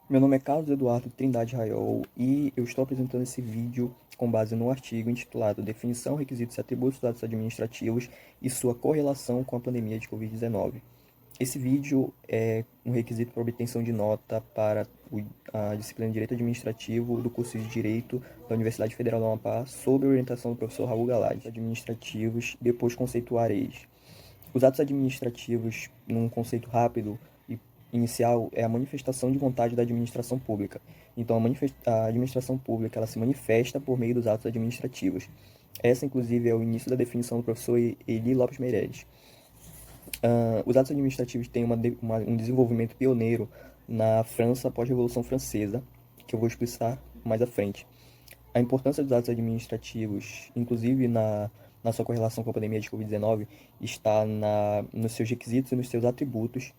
Meu nome é Carlos Eduardo Trindade Raiol e eu estou apresentando esse vídeo com base no artigo intitulado Definição, Requisitos e Atributos dos Atos Administrativos e sua correlação com a pandemia de Covid-19. Esse vídeo é um requisito para obtenção de nota para a disciplina de Direito Administrativo do curso de Direito da Universidade Federal do Amapá, sob a orientação do professor Raul Galaz. Administrativos, depois conceituar eles. Os atos administrativos, num conceito rápido e inicial, é a manifestação de vontade da administração pública. Então, a administração pública ela se manifesta por meio dos atos administrativos. Essa, inclusive, é o início da definição do professor Eli Lopes Meireles. Os atos administrativos têm um desenvolvimento pioneiro na França após a Revolução Francesa, que eu vou explicar mais à frente. A importância dos atos administrativos, inclusive na sua correlação com a pandemia de Covid-19, está nos seus requisitos e nos seus atributos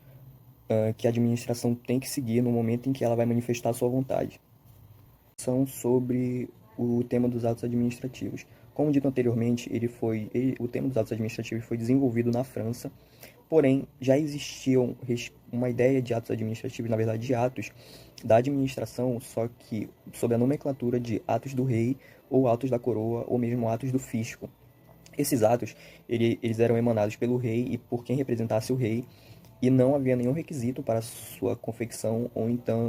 que a administração tem que seguir no momento em que ela vai manifestar a sua vontade. São sobre o tema dos atos administrativos. Como dito anteriormente, o tema dos atos administrativos foi desenvolvido na França, porém já existia uma ideia de atos administrativos, na verdade de atos da administração, só que sob a nomenclatura de atos do rei, ou atos da coroa, ou mesmo atos do fisco. Esses atos, eles eram emanados pelo rei e por quem representasse o rei, e não havia nenhum requisito para sua confecção,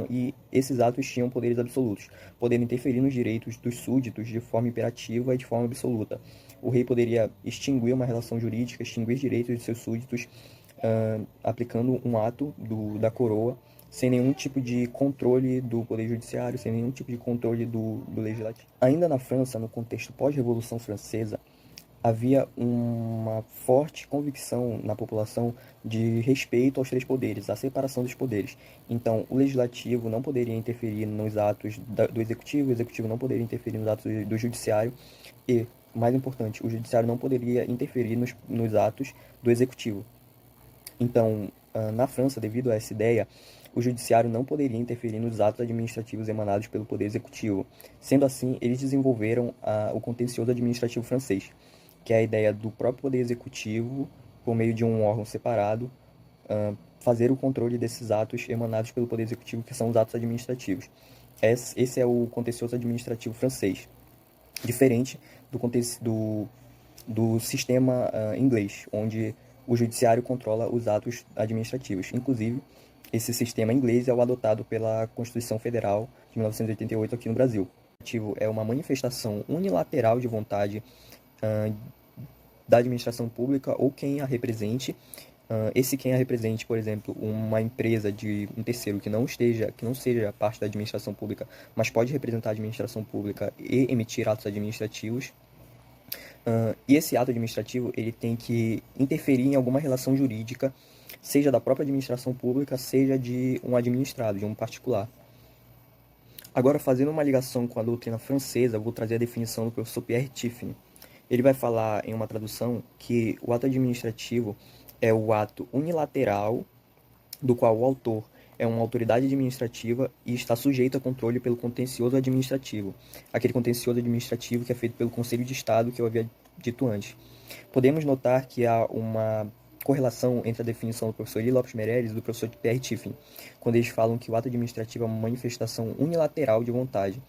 e esses atos tinham poderes absolutos, podendo interferir nos direitos dos súditos de forma imperativa e de forma absoluta. O rei poderia extinguir uma relação jurídica, extinguir direitos de seus súditos, aplicando um ato da coroa, sem nenhum tipo de controle do poder judiciário, sem nenhum tipo de controle do legislativo. Ainda na França, no contexto pós-Revolução Francesa, havia uma forte convicção na população de respeito aos três poderes, a separação dos poderes. Então, o legislativo não poderia interferir nos atos do executivo, o executivo não poderia interferir nos atos do judiciário e, mais importante, o judiciário não poderia interferir nos atos do executivo. Então, na França, devido a essa ideia, o judiciário não poderia interferir nos atos administrativos emanados pelo poder executivo. Sendo assim, eles desenvolveram o contencioso administrativo francês, que é a ideia do próprio poder executivo, por meio de um órgão separado, fazer o controle desses atos emanados pelo poder executivo, que são os atos administrativos. Esse é o contencioso administrativo francês, diferente do sistema inglês, onde o judiciário controla os atos administrativos. Inclusive, esse sistema inglês é o adotado pela Constituição Federal de 1988 aqui no Brasil. É uma manifestação unilateral de vontade da administração pública ou quem a represente. Esse quem a represente, por exemplo, uma empresa de um terceiro que não seja parte da administração pública, mas pode representar a administração pública e emitir atos administrativos. E esse ato administrativo ele tem que interferir em alguma relação jurídica, seja da própria administração pública, seja de um administrado, de um particular. Agora, fazendo uma ligação com a doutrina francesa, vou trazer a definição do professor Pierre Tiffany. Ele vai falar em uma tradução que o ato administrativo é o ato unilateral do qual o autor é uma autoridade administrativa e está sujeito a controle pelo contencioso administrativo, aquele contencioso administrativo que é feito pelo Conselho de Estado que eu havia dito antes. Podemos notar que há uma correlação entre a definição do professor Eli Lopes Meireles e do professor Pierre Tiffany, quando eles falam que o ato administrativo é uma manifestação unilateral de vontade.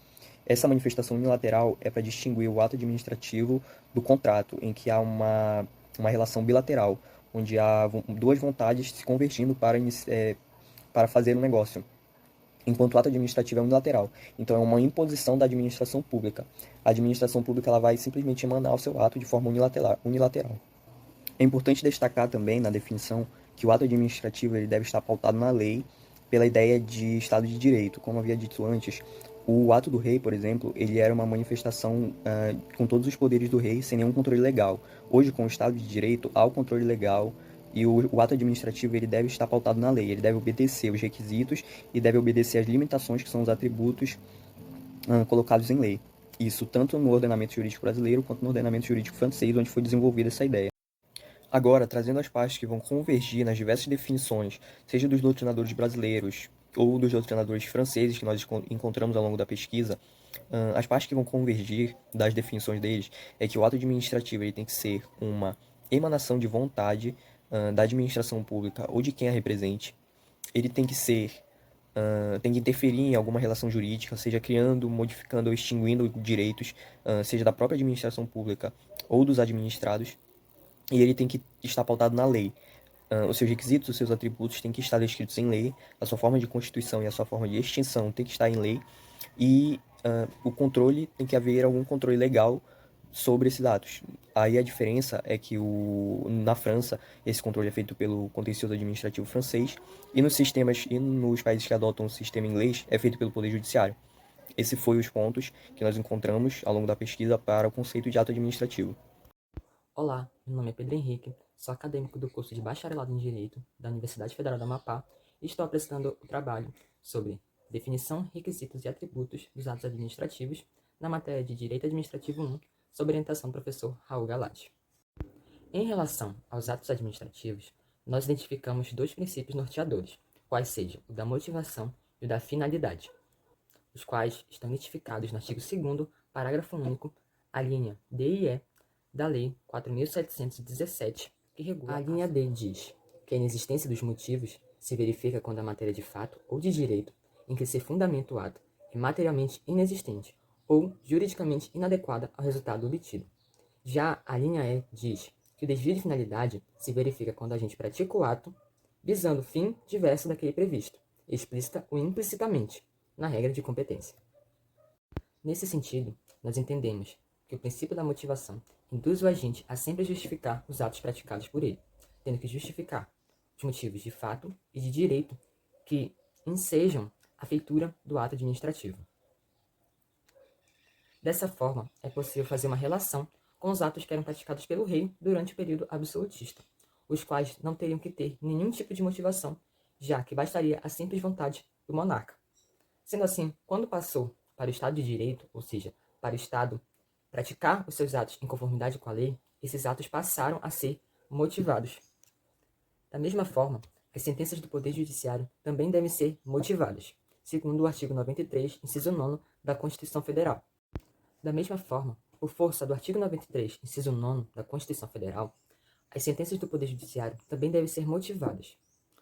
Essa manifestação unilateral é para distinguir o ato administrativo do contrato, em que há uma relação bilateral, onde há duas vontades se convergindo para fazer um negócio, enquanto o ato administrativo é unilateral. Então, é uma imposição da administração pública. A administração pública ela vai simplesmente emanar o seu ato de forma unilateral. É importante destacar também na definição que o ato administrativo ele deve estar pautado na lei pela ideia de Estado de Direito. Como havia dito antes, o ato do rei, por exemplo, ele era uma manifestação com todos os poderes do rei, sem nenhum controle legal. Hoje, com o Estado de Direito, há o controle legal e o ato administrativo ele deve estar pautado na lei. Ele deve obedecer os requisitos e deve obedecer às limitações, que são os atributos colocados em lei. Isso tanto no ordenamento jurídico brasileiro quanto no ordenamento jurídico francês, onde foi desenvolvida essa ideia. Agora, trazendo as partes que vão convergir nas diversas definições, seja dos doutrinadores brasileiros ou dos doutrinadores franceses que nós encontramos ao longo da pesquisa, as partes que vão convergir das definições deles é que o ato administrativo ele tem que ser uma emanação de vontade da administração pública ou de quem a represente. Ele tem que ser tem que interferir em alguma relação jurídica, seja criando, modificando ou extinguindo direitos, seja da própria administração pública ou dos administrados, e ele tem que estar pautado na lei. Os seus requisitos, os seus atributos têm que estar descritos em lei, a sua forma de constituição e a sua forma de extinção tem que estar em lei, e o controle, tem que haver algum controle legal sobre esses atos. Aí a diferença é que na França, esse controle é feito pelo contencioso administrativo francês, e nos sistemas e nos países que adotam o sistema inglês, é feito pelo Poder Judiciário. Esses foram os pontos que nós encontramos ao longo da pesquisa para o conceito de ato administrativo. Olá, meu nome é Pedro Henrique, sou acadêmico do curso de Bacharelado em Direito da Universidade Federal do Amapá e estou apresentando o trabalho sobre definição, requisitos e atributos dos atos administrativos na matéria de Direito Administrativo 1, sob orientação do professor Raul Galati. Em relação aos atos administrativos, nós identificamos dois princípios norteadores, quais sejam o da motivação e o da finalidade, os quais estão identificados no artigo 2º, parágrafo único, a linha D e E da Lei 4.717, que regula. A linha D diz que a inexistência dos motivos se verifica quando a matéria de fato ou de direito em que se fundamenta o ato é materialmente inexistente ou juridicamente inadequada ao resultado obtido. Já a linha E diz que o desvio de finalidade se verifica quando a gente pratica o ato visando o fim diverso daquele previsto, explícita ou implicitamente, na regra de competência. Nesse sentido, nós entendemos que o princípio da motivação induz o agente a sempre justificar os atos praticados por ele, tendo que justificar os motivos de fato e de direito que ensejam a feitura do ato administrativo. Dessa forma, é possível fazer uma relação com os atos que eram praticados pelo rei durante o período absolutista, os quais não teriam que ter nenhum tipo de motivação, já que bastaria a simples vontade do monarca. Sendo assim, quando passou para o Estado de Direito, ou seja, para o Estado praticar os seus atos em conformidade com a lei, esses atos passaram a ser motivados. Da mesma forma, as sentenças do Poder Judiciário também devem ser motivadas, segundo o artigo 93, inciso 9 da Constituição Federal. Da mesma forma, por força do artigo 93, inciso 9 da Constituição Federal, as sentenças do Poder Judiciário também devem ser motivadas,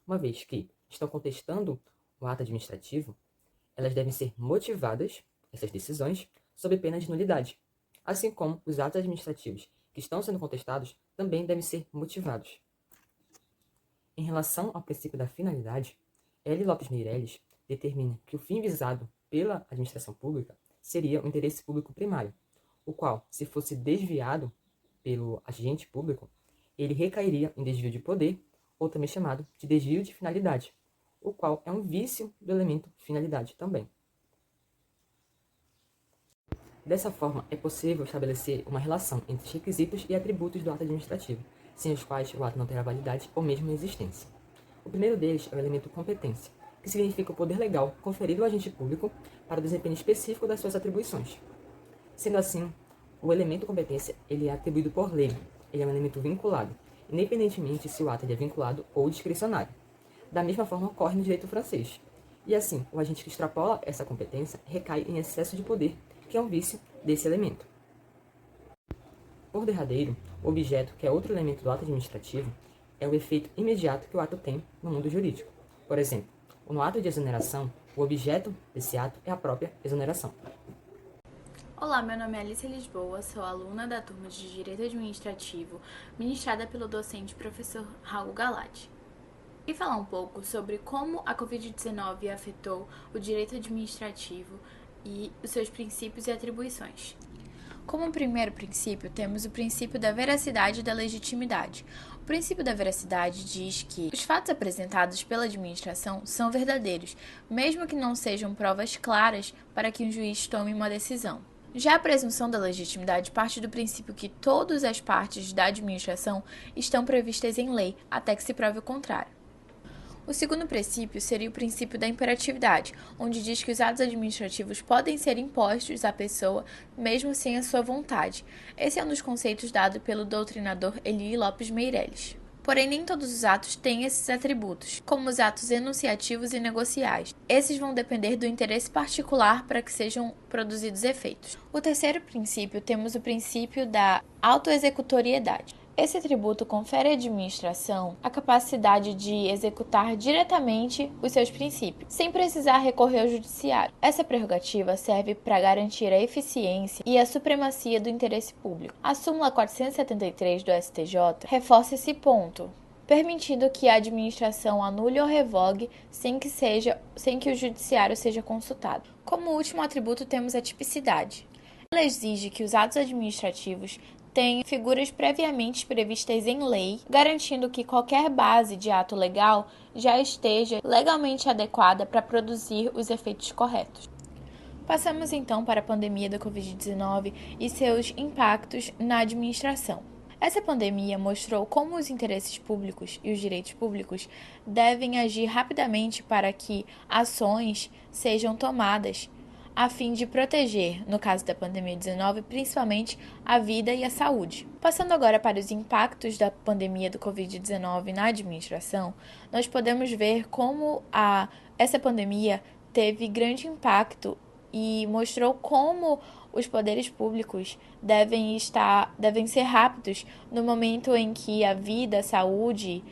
uma vez que estão contestando o ato administrativo, elas devem ser motivadas, essas decisões, sob pena de nulidade, assim como os atos administrativos que estão sendo contestados também devem ser motivados. Em relação ao princípio da finalidade, L. Lopes Meireles determina que o fim visado pela administração pública seria o interesse público primário, o qual, se fosse desviado pelo agente público, ele recairia em desvio de poder, ou também chamado de desvio de finalidade, o qual é um vício do elemento finalidade também. Dessa forma, é possível estabelecer uma relação entre os requisitos e atributos do ato administrativo, sem os quais o ato não terá validade ou mesmo existência. O primeiro deles é o elemento competência, que significa o poder legal conferido ao agente público para o desempenho específico das suas atribuições. Sendo assim, o elemento competência ele é atribuído por lei, ele é um elemento vinculado, independentemente se o ato é vinculado ou discricionário. Da mesma forma ocorre no direito francês. E assim, o agente que extrapola essa competência recai em excesso de poder, que é um vício desse elemento. Por derradeiro, o objeto, que é outro elemento do ato administrativo, é o efeito imediato que o ato tem no mundo jurídico. Por exemplo, no ato de exoneração, o objeto desse ato é a própria exoneração. Olá, meu nome é Alice Lisboa, sou aluna da turma de Direito Administrativo, ministrada pelo docente professor Raul Galati. E falar um pouco sobre como a Covid-19 afetou o direito administrativo e os seus princípios e atribuições. Como primeiro princípio, temos o princípio da veracidade e da legitimidade. O princípio da veracidade diz que os fatos apresentados pela administração são verdadeiros, mesmo que não sejam provas claras para que um juiz tome uma decisão. Já a presunção da legitimidade parte do princípio que todas as partes da administração estão previstas em lei, até que se prove o contrário. O segundo princípio seria o princípio da imperatividade, onde diz que os atos administrativos podem ser impostos à pessoa mesmo sem a sua vontade. Esse é um dos conceitos dado pelo doutrinador Eli Lopes Meireles. Porém, nem todos os atos têm esses atributos, como os atos enunciativos e negociais. Esses vão depender do interesse particular para que sejam produzidos efeitos. O terceiro princípio, temos o princípio da autoexecutoriedade. Esse tributo confere à administração a capacidade de executar diretamente os seus princípios, sem precisar recorrer ao judiciário. Essa prerrogativa serve para garantir a eficiência e a supremacia do interesse público. A súmula 473 do STJ reforça esse ponto, permitindo que a administração anule ou revogue sem que o judiciário seja consultado. Como último atributo, temos a tipicidade. Ela exige que os atos administrativos tenham figuras previamente previstas em lei, garantindo que qualquer base de ato legal já esteja legalmente adequada para produzir os efeitos corretos. Passamos então para a pandemia da Covid-19 e seus impactos na administração. Essa pandemia mostrou como os interesses públicos e os direitos públicos devem agir rapidamente para que ações sejam tomadas a fim de proteger, no caso da pandemia 19, principalmente a vida e a saúde. Passando agora para os impactos da pandemia do Covid-19 na administração, nós podemos ver como essa pandemia teve grande impacto e mostrou como os poderes públicos devem ser rápidos no momento em que a vida, a saúde,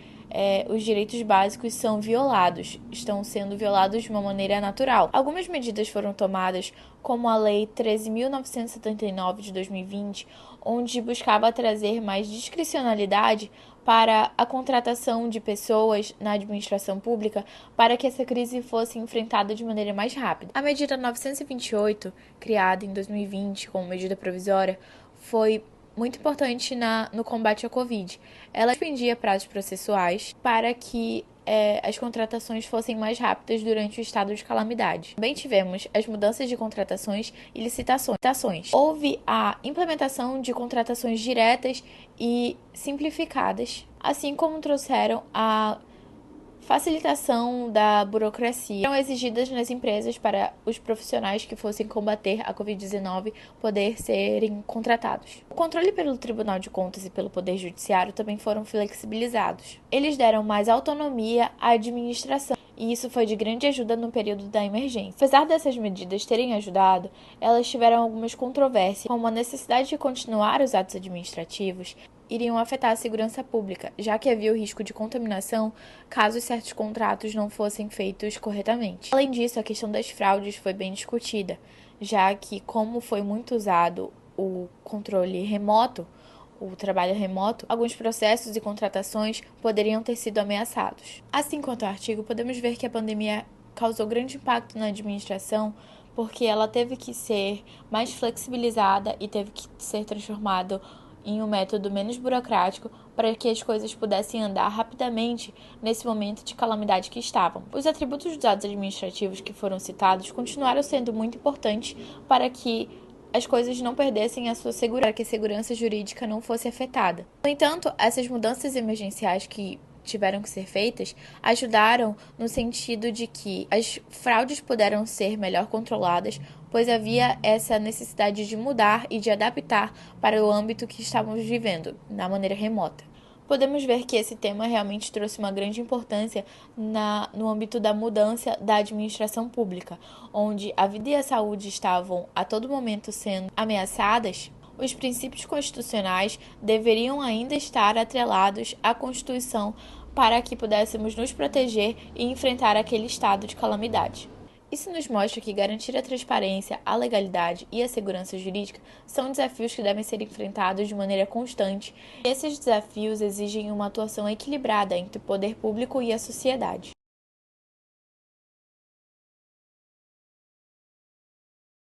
os direitos básicos estão sendo violados de uma maneira natural. Algumas medidas foram tomadas, como a Lei 13.979 de 2020, onde buscava trazer mais discricionalidade para a contratação de pessoas na administração pública para que essa crise fosse enfrentada de maneira mais rápida. A medida 928, criada em 2020 como medida provisória, foi muito importante no combate à Covid. Ela expendia prazos processuais para que as contratações fossem mais rápidas durante o estado de calamidade. Também tivemos as mudanças de contratações e licitações. Houve a implementação de contratações diretas e simplificadas, assim como trouxeram a facilitação da burocracia eram exigidas nas empresas para os profissionais que fossem combater a Covid-19 poder serem contratados. O controle pelo Tribunal de Contas e pelo Poder Judiciário também foram flexibilizados. Eles deram mais autonomia à administração, e isso foi de grande ajuda no período da emergência. Apesar dessas medidas terem ajudado, elas tiveram algumas controvérsias, como a necessidade de continuar os atos administrativos iriam afetar a segurança pública, já que havia o risco de contaminação caso certos contratos não fossem feitos corretamente. Além disso, a questão das fraudes foi bem discutida, já que, como foi muito usado o controle remoto, o trabalho remoto, alguns processos e contratações poderiam ter sido ameaçados. Assim quanto ao artigo, podemos ver que a pandemia causou grande impacto na administração, porque ela teve que ser mais flexibilizada e teve que ser transformada em um método menos burocrático para que as coisas pudessem andar rapidamente nesse momento de calamidade que estavam. Os atributos dos atos administrativos que foram citados continuaram sendo muito importantes para que as coisas não perdessem a sua segurança, para que a segurança jurídica não fosse afetada. No entanto, essas mudanças emergenciais que tiveram que ser feitas ajudaram no sentido de que as fraudes puderam ser melhor controladas, pois havia essa necessidade de mudar e de adaptar para o âmbito que estávamos vivendo, na maneira remota. Podemos ver que esse tema realmente trouxe uma grande importância no âmbito da mudança da administração pública, onde a vida e a saúde estavam a todo momento sendo ameaçadas. Os princípios constitucionais deveriam ainda estar atrelados à Constituição para que pudéssemos nos proteger e enfrentar aquele estado de calamidade. Isso nos mostra que garantir a transparência, a legalidade e a segurança jurídica são desafios que devem ser enfrentados de maneira constante, e esses desafios exigem uma atuação equilibrada entre o poder público e a sociedade.